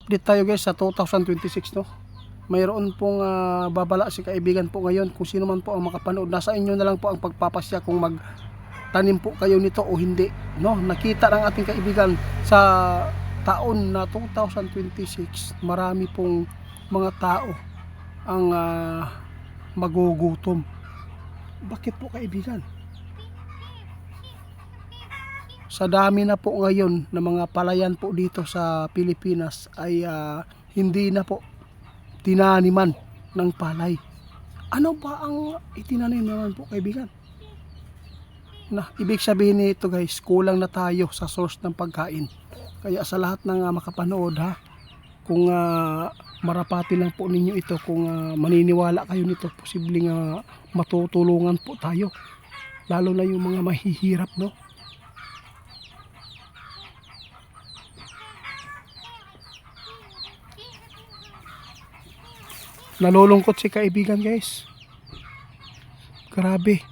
Update tayo guys sa 2026, no. Mayroon pong babala si kaibigan po ngayon. Kung sino man po ang makapanood, nasa inyo na lang po ang pagpapasya kung magtanim po kayo nito o hindi, no. Nakita ng ating kaibigan sa taon na 2026, marami pong mga tao ang magugutom. Bakit po kaibigan? Sa dami na po ngayon ng mga palayan po dito sa Pilipinas ay hindi na po tinaniman ng palay. Ano ba ang itinanim naman po kaibigan? Ibig sabihin nito guys, kulang na tayo sa source ng pagkain. Kaya sa lahat ng makapanood kung marapati lang po ninyo ito, kung maniniwala kayo nito, posibleng matutulungan po tayo. Lalo na yung mga mahihirap, no? Nalulungkot si kaibigan guys. Grabe.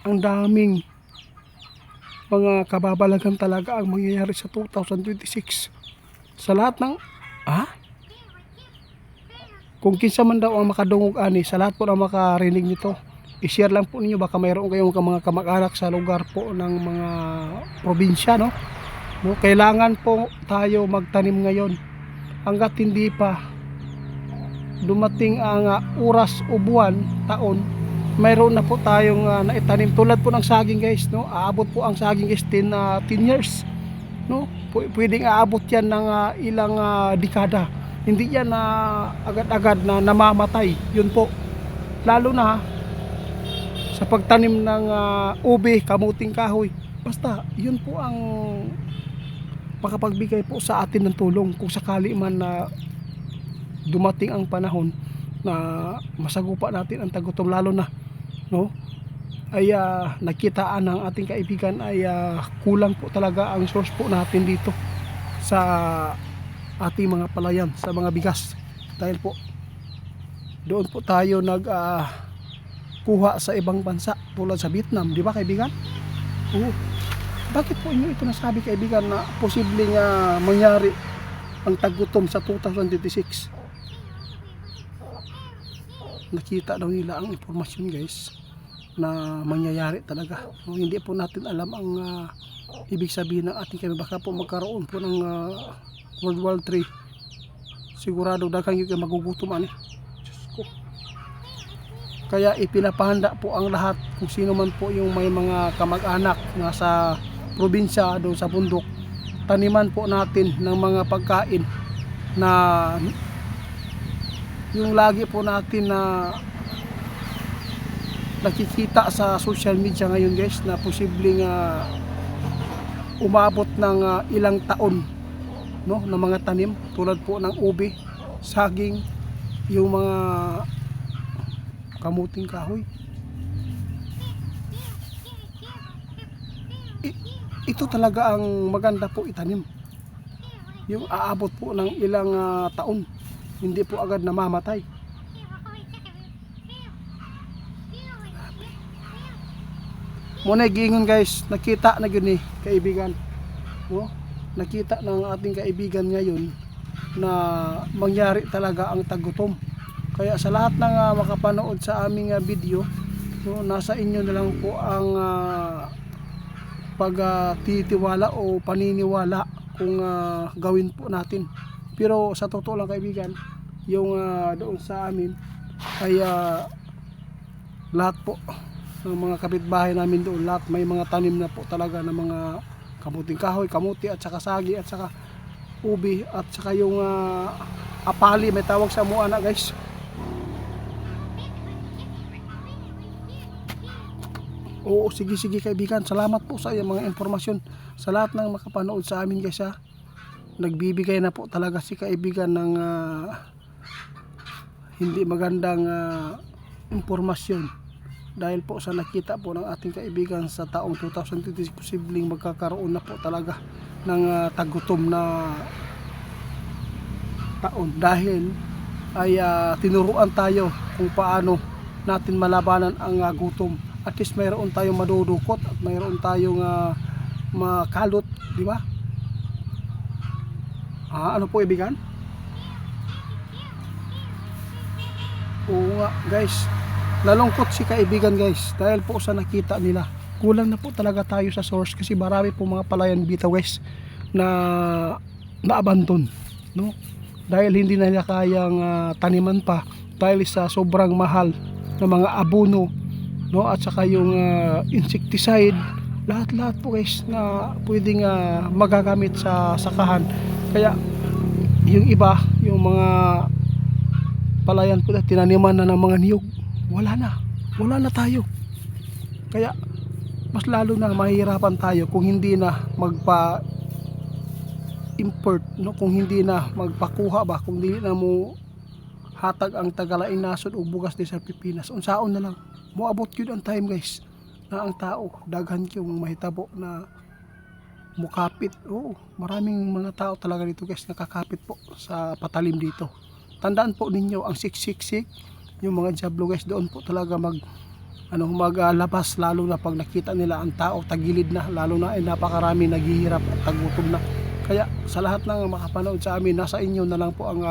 Ang daming mga kababalagan talaga ang mangyayari sa 2026. Sa lahat ng kung kinsa man daw ang makadungog ani, sa lahat po na makarinig nito, i-share lang po ninyo, baka mayroon kayong mga kamag-anak sa lugar po ng mga probinsya, no? Kailangan po tayo magtanim ngayon. Hanggat hindi pa dumating ang oras o buwan, taon, mayroon na po tayong naitanim. Tulad po ng saging guys, no? Aabot po ang saging guys 10 years, no? Pwedeng aabot yan ng ilang dekada. Hindi yan agad-agad na namamatay. Yun po. Lalo na sa pagtanim ng ube, kamuting kahoy. Basta yun po ang makapagbigay po sa atin ng tulong kung sakali man na dumating ang panahon na masagupa natin ang tagutom, lalo na, no, ay nakitaan ng ating kaibigan ay kulang po talaga ang source po natin dito sa ating mga palayan, sa mga bigas, dahil po doon po tayo kuha sa ibang bansa tulad sa Vietnam, di ba kaibigan? Bakit po inyo ito nasabi kaibigan na posibleng mangyari ang tagutom sa 2026? Nakita daw nila ang impormasyon guys na mangyayari talaga. Hindi po natin alam ang ibig sabihin ng ating kami. Baka po magkaroon po ng World War 3. Sigurado daghang yung magugutom Diyos ko. Kaya ipinapahanda po ang lahat, kung sino man po yung may mga kamag-anak nasa probinsya doon sa bundok, taniman po natin ng mga pagkain na yung lagi po natin na nakikita sa social media ngayon guys, na posibleng umabot ng ilang taon, no, na mga tanim tulad po ng ube, saging, yung mga kamuting kahoy. Ito talaga ang maganda po itanim, yung aabot po ng ilang taon, hindi po agad namamatay. Muna giingon guys, nakita na yun kaibigan, no? Nakita ng ating kaibigan ngayon na mangyari talaga ang tagutom. Kaya sa lahat ng makapanood sa aming video, no, nasa inyo na lang po ang pagtitiwala o paniniwala kung gawin po natin. Pero sa totoo lang kaibigan, yung doon sa amin ay lahat po ng mga kapitbahay namin doon, lahat may mga tanim na po talaga ng mga kamuting kahoy, kamuti at saka sagi at saka ubi at saka yung apali, may tawag sa muana guys. Oo, sige kaibigan, salamat po sa iyong mga informasyon. Sa lahat ng makapanood sa amin guys, nagbibigay na po talaga si kaibigan ng hindi magandang impormasyon, dahil po sa nakita po ng ating kaibigan sa taong 2020, posibleng magkakaroon na po talaga ng tagutom na taon, dahil ay tinuruan tayo kung paano natin malabanan ang gutom. At least mayroon tayong madudukot at mayroon tayong makalot, di ba? Ano po kaibigan? Oo nga guys, nalungkot si kaibigan guys dahil po sa nakita nila. Kulang na po talaga tayo sa source kasi marami po mga palayan bitaw guys na naabandon, no? Dahil hindi na nila kayang taniman pa dahil sa sobrang mahal ng mga abono, no? At saka yung insecticide, lahat-lahat po guys na pwedeng magagamit sa sakahan. Kaya yung iba, yung mga palayan po na tinaniman na ng mga niyog, wala na tayo. Kaya mas lalo na mahihirapan tayo kung hindi na magpa import, no? Kung hindi na magpakuha ba, kung hindi na mo hatag ang tagalain nasod o bugas di sa Pilipinas, unsaon na lang moabot yun ang time guys na ang tao daghan yung mahitabo na mukapit. Oo, maraming mga tao talaga dito guys nakakapit po sa patalim dito. Tandaan po ninyo ang siksik yung mga Diablo guys, doon po talaga maglabas, lalo na pag nakita nila ang tao tagilid na, lalo na ay napakarami naghihirap at tagutom na. Kaya sa lahat ng makapanood sa amin, nasa inyo na lang po ang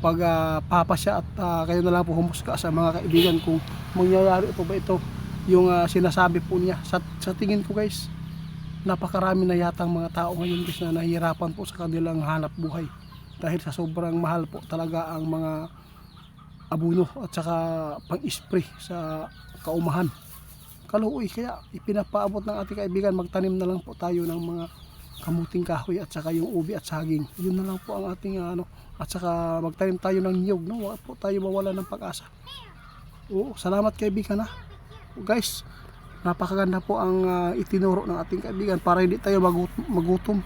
pagpapasya at kayo na lang po humusga sa mga kaibigan kung mangyayari po ba ito yung sinasabi po niya. Sa tingin ko guys, napakarami na yatang mga tao ngayon guys na nahihirapan po sa kanilang hanap buhay dahil sa sobrang mahal po talaga ang mga abono at saka pang-spray sa kaumahan, kaluoy. Kaya ipinapaabot ng ating kaibigan, magtanim na lang po tayo ng mga kamuting kahoy at saka yung ubi at saging. Yun na lang po ang ating at saka magtanim tayo ng niyog, no? Wala po tayo mawala ng pag-asa. Oo, salamat kaibigan ha. Guys, napakaganda po ang itinuro ng ating kaibigan para hindi tayo magutom.